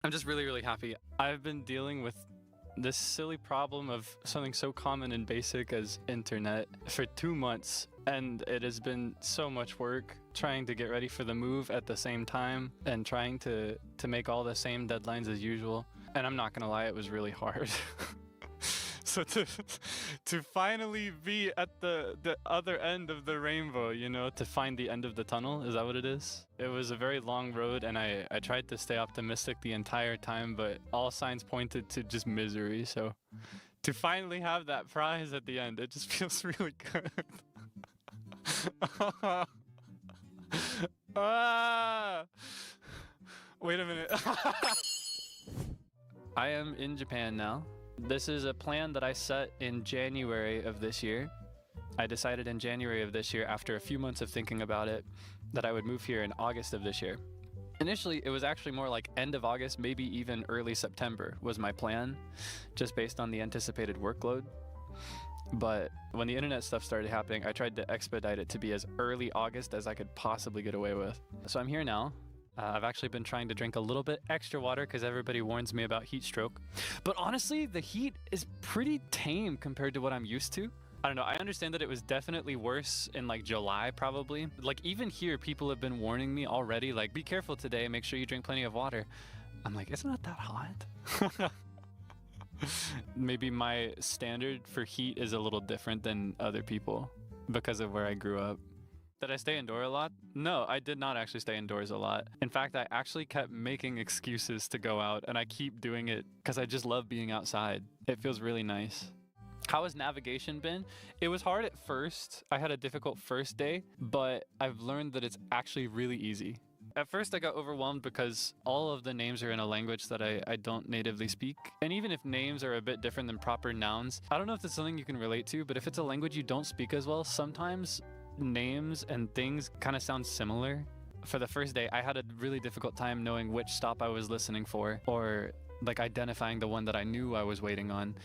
I'm just really, really happy. I've been dealing with this silly problem of something so common and basic as internet for 2 months, and it has been so much work trying to get ready for the move at the same time and trying to make all the same deadlines as usual. And I'm not gonna lie, it was really hard. So to finally be at the other end of the rainbow, you know, to find the end of the tunnel, is that what it is? It was a very long road, and I tried to stay optimistic the entire time, but all signs pointed to just misery. So to finally have that prize at the end, it just feels really good. Wait a minute. I am in Japan now. This is a plan that I set in January of this year. I decided in January of this year, after a few months of thinking about it, that I would move here in August of this year. Initially, it was actually more like end of August, maybe even early September was my plan, just based on the anticipated workload. But when the internet stuff started happening, I tried to expedite it to be as early August as I could possibly get away with. So I'm here now. I've actually been trying to drink a little bit extra water because everybody warns me about heat stroke. But honestly, the heat is pretty tame compared to what I'm used to. I don't know, I understand that it was definitely worse in like July probably. Like even here, people have been warning me already, like be careful today, make sure you drink plenty of water. I'm like, it's not that hot. Maybe my standard for heat is a little different than other people because of where I grew up. Did I stay indoors a lot? No, I did not actually stay indoors a lot. In fact, I actually kept making excuses to go out, and I keep doing it because I just love being outside. It feels really nice. How has navigation been? It was hard at first. I had a difficult first day, but I've learned that it's actually really easy. At first, I got overwhelmed because all of the names are in a language that I don't natively speak. And even if names are a bit different than proper nouns, I don't know if it's something you can relate to, but if it's a language you don't speak as well, sometimes names and things kind of sound similar. For the first day, I had a really difficult time knowing which stop I was listening for, or like identifying the one that I knew I was waiting on.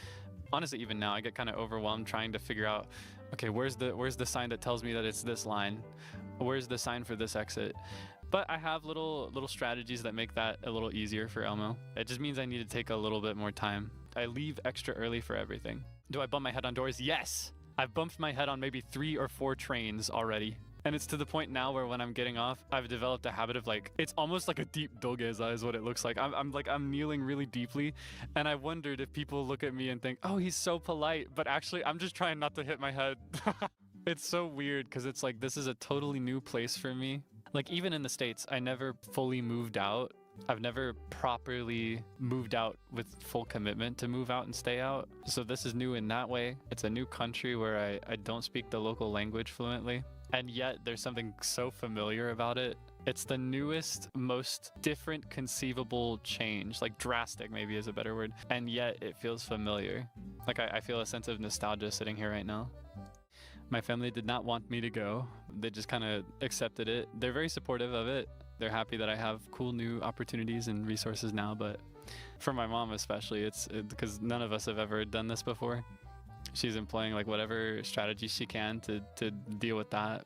Honestly, even now, I get kind of overwhelmed trying to figure out, okay, where's the sign that tells me that it's this line? Where's the sign for this exit? But I have little strategies that make that a little easier for Elmo. It just means I need to take a little bit more time. I leave extra early for everything. Do I bump my head on doors? Yes! I've bumped my head on maybe 3 or 4 trains already. And it's to the point now where when I'm getting off, I've developed a habit of like, it's almost like a deep dolgeza is what it looks like. I'm kneeling really deeply. And I wondered if people look at me and think, oh, he's so polite. But actually, I'm just trying not to hit my head. It's so weird because it's like, this is a totally new place for me. Like even in the States, I never fully moved out. I've never properly moved out with full commitment to move out and stay out. So this is new in that way. It's a new country where I don't speak the local language fluently. And yet there's something so familiar about it. It's the newest, most different conceivable change, like drastic maybe is a better word. And yet it feels familiar. Like I feel a sense of nostalgia sitting here right now. My family did not want me to go. They just kind of accepted it. They're very supportive of it. They're happy that I have cool new opportunities and resources now, but for my mom especially, it's because none of us have ever done this before. She's employing like whatever strategies she can to deal with that.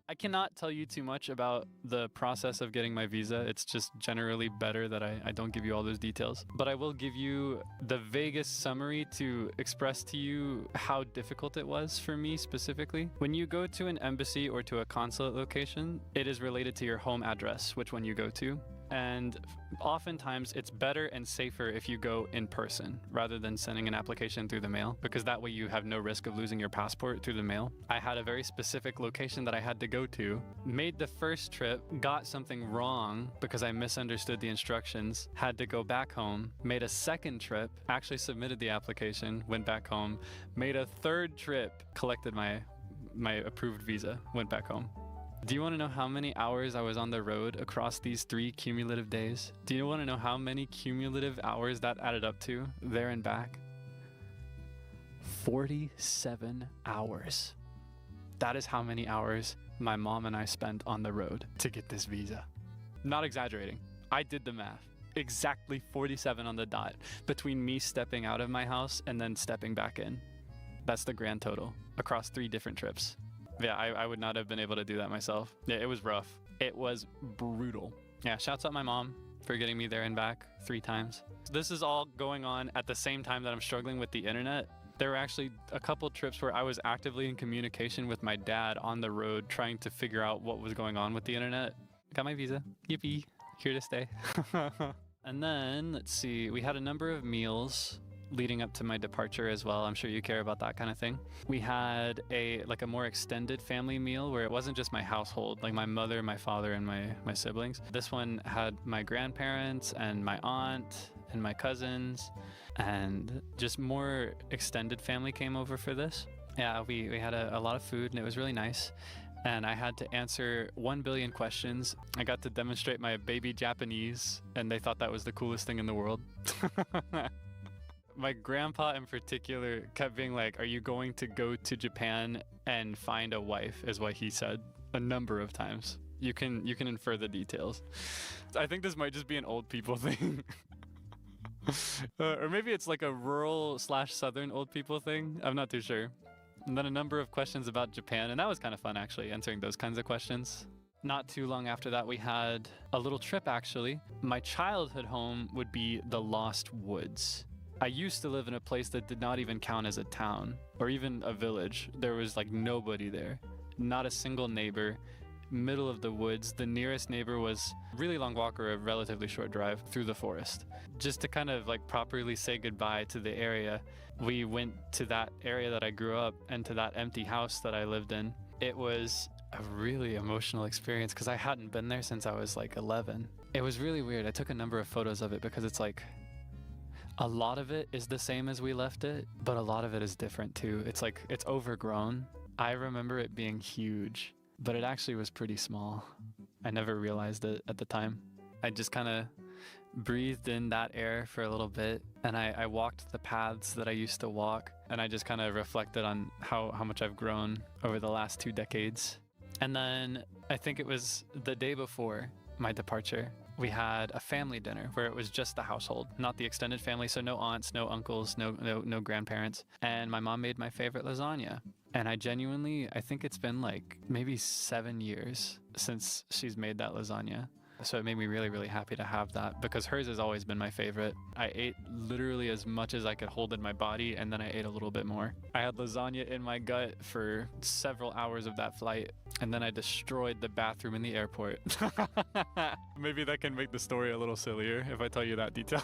I cannot tell you too much about the process of getting my visa. It's just generally better that I don't give you all those details. But I will give you the vaguest summary to express to you how difficult it was for me specifically. When you go to an embassy or to a consulate location, it is related to your home address, which one you go to. And oftentimes it's better and safer if you go in person rather than sending an application through the mail, because that way you have no risk of losing your passport through the mail. I had a very specific location that I had to go to, made the first trip, got something wrong because I misunderstood the instructions, had to go back home, made a second trip, actually submitted the application, went back home, made a third trip, collected my approved visa, went back home. Do you want to know how many hours I was on the road across these 3 cumulative days? Do you want to know how many cumulative hours that added up to, there and back? 47 hours. That is how many hours my mom and I spent on the road to get this visa. Not exaggerating. I did the math. Exactly 47 on the dot between me stepping out of my house and then stepping back in. That's the grand total across 3 different trips. Yeah, I would not have been able to do that myself. Yeah, it was rough. It was brutal. Yeah, shouts out my mom. for getting me there and back 3 times. This is all going on at the same time that I'm struggling with the internet. There were actually a couple trips where I was actively in communication with my dad on the road trying to figure out what was going on with the internet. Got my visa. Yippee. Here to stay. And then, let's see, we had a number of meals leading up to my departure as well. I'm sure you care about that kind of thing. We had a more extended family meal where it wasn't just my household, like my mother, my father, and my siblings. This one had my grandparents and my aunt and my cousins, and just more extended family came over for this. Yeah, we had a lot of food, and it was really nice. And I had to answer 1 billion questions. I got to demonstrate my baby Japanese, and they thought that was the coolest thing in the world. My grandpa in particular kept being like, "Are you going to go to Japan and find a wife?" is what he said a number of times. You can infer the details. I think this might just be an old people thing. Or maybe it's like a rural/southern old people thing. I'm not too sure. And then a number of questions about Japan, and that was kind of fun actually, answering those kinds of questions. Not too long after that, we had a little trip actually. My childhood home would be the Lost Woods. I used to live in a place that did not even count as a town or even a village. There was like nobody there, not a single neighbor. Middle of the woods. The nearest neighbor was a really long walk or a relatively short drive through the forest. Just to kind of like properly say goodbye to the area, we went to that area that I grew up and to that empty house that I lived in. It was a really emotional experience because I hadn't been there since I was like 11. It was really weird. I took a number of photos of it because it's like a lot of it is the same as we left it, but a lot of it is different too. It's like it's overgrown. I remember it being huge, but it actually was pretty small. I never realized it at the time. I just kind of breathed in that air for a little bit, and I walked the paths that I used to walk, and I just kind of reflected on how much I've grown over the last 2 decades. And then I think it was the day before my departure, we had a family dinner where it was just the household, not the extended family, so no aunts, no uncles, no grandparents. And my mom made my favorite lasagna. And I think it's been like maybe 7 years since she's made that lasagna. So it made me really, really happy to have that because hers has always been my favorite. I ate literally as much as I could hold in my body, and then I ate a little bit more. I had lasagna in my gut for several hours of that flight, and then I destroyed the bathroom in the airport. Maybe that can make the story a little sillier if I tell you that detail.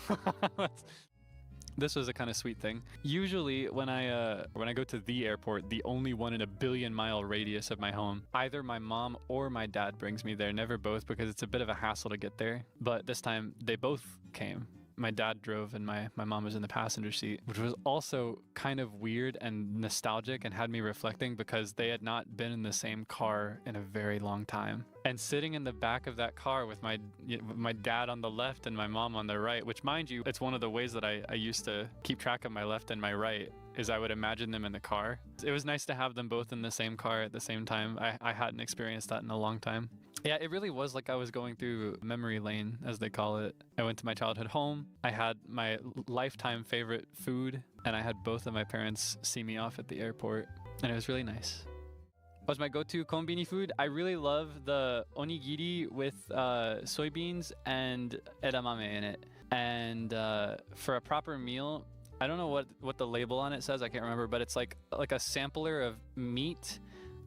This was a kind of sweet thing. Usually when I go to the airport, the only one in a 1 billion mile radius of my home, either my mom or my dad brings me there, never both because it's a bit of a hassle to get there. But this time they both came. My dad drove and my mom was in the passenger seat, which was also kind of weird and nostalgic and had me reflecting because they had not been in the same car in a very long time. And sitting in the back of that car with my dad on the left and my mom on the right, which mind you, it's one of the ways that I used to keep track of my left and my right, is I would imagine them in the car. It was nice to have them both in the same car at the same time. I hadn't experienced that in a long time. Yeah, it really was like I was going through memory lane, as they call it. I went to my childhood home. I had my lifetime favorite food, and I had both of my parents see me off at the airport, and it was really nice. What's my go-to konbini food? I really love the onigiri with soybeans and edamame in it. And for a proper meal, I don't know what the label on it says, I can't remember, but it's like a sampler of meat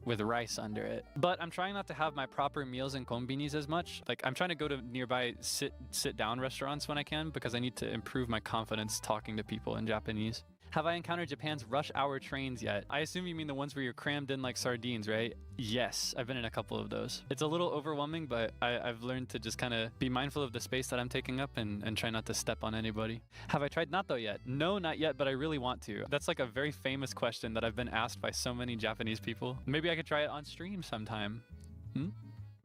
with rice under it. But I'm trying not to have my proper meals in konbinis as much. Like I'm trying to go to nearby sit down restaurants when I can because I need to improve my confidence talking to people in Japanese. Have I encountered Japan's rush hour trains yet? I assume you mean the ones where you're crammed in like sardines, right? Yes, I've been in a couple of those. It's a little overwhelming, but I've learned to just kind of be mindful of the space that I'm taking up and try not to step on anybody. Have I tried natto yet? No, not yet, but I really want to. That's like a very famous question that I've been asked by so many Japanese people. Maybe I could try it on stream sometime.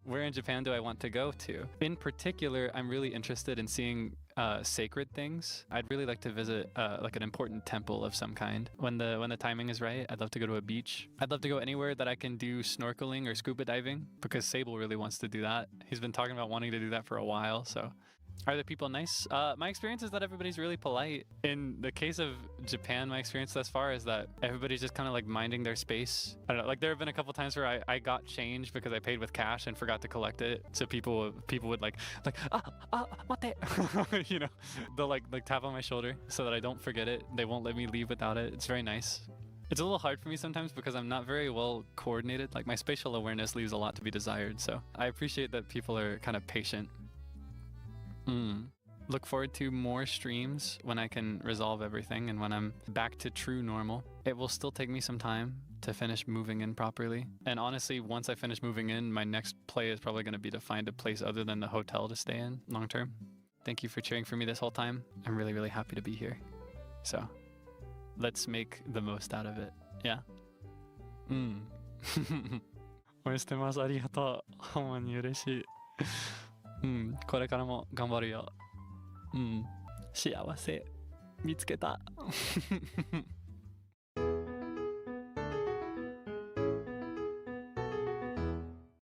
Where in Japan do I want to go to? In particular, I'm really interested in seeing sacred things. I'd really like to visit like an important temple of some kind. When the timing is right, I'd love to go to a beach. I'd love to go anywhere that I can do snorkeling or scuba diving because Sable really wants to do that. He's been talking about wanting to do that for a while, so Are the people nice? My experience is that everybody's really polite. In the case of Japan, my experience thus far is that everybody's just kind of like minding their space. I don't know, like there have been a couple times where I got change because I paid with cash and forgot to collect it. So people would like mate, you know, they'll like tap on my shoulder so that I don't forget it. They won't let me leave without it. It's very nice. It's a little hard for me sometimes because I'm not very well coordinated. Like my spatial awareness leaves a lot to be desired. So I appreciate that people are kind of patient. Look forward to more streams when I can resolve everything and when I'm back to true normal. It will still take me some time to finish moving in properly. And honestly, once I finish moving in, my next play is probably going to be to find a place other than the hotel to stay in long term. Thank you for cheering for me this whole time. I'm really, really happy to be here. So let's make the most out of it. Yeah? 応援してます。ありがとう。ほんまに嬉しい。これからも頑張るよ。幸せ見つけた。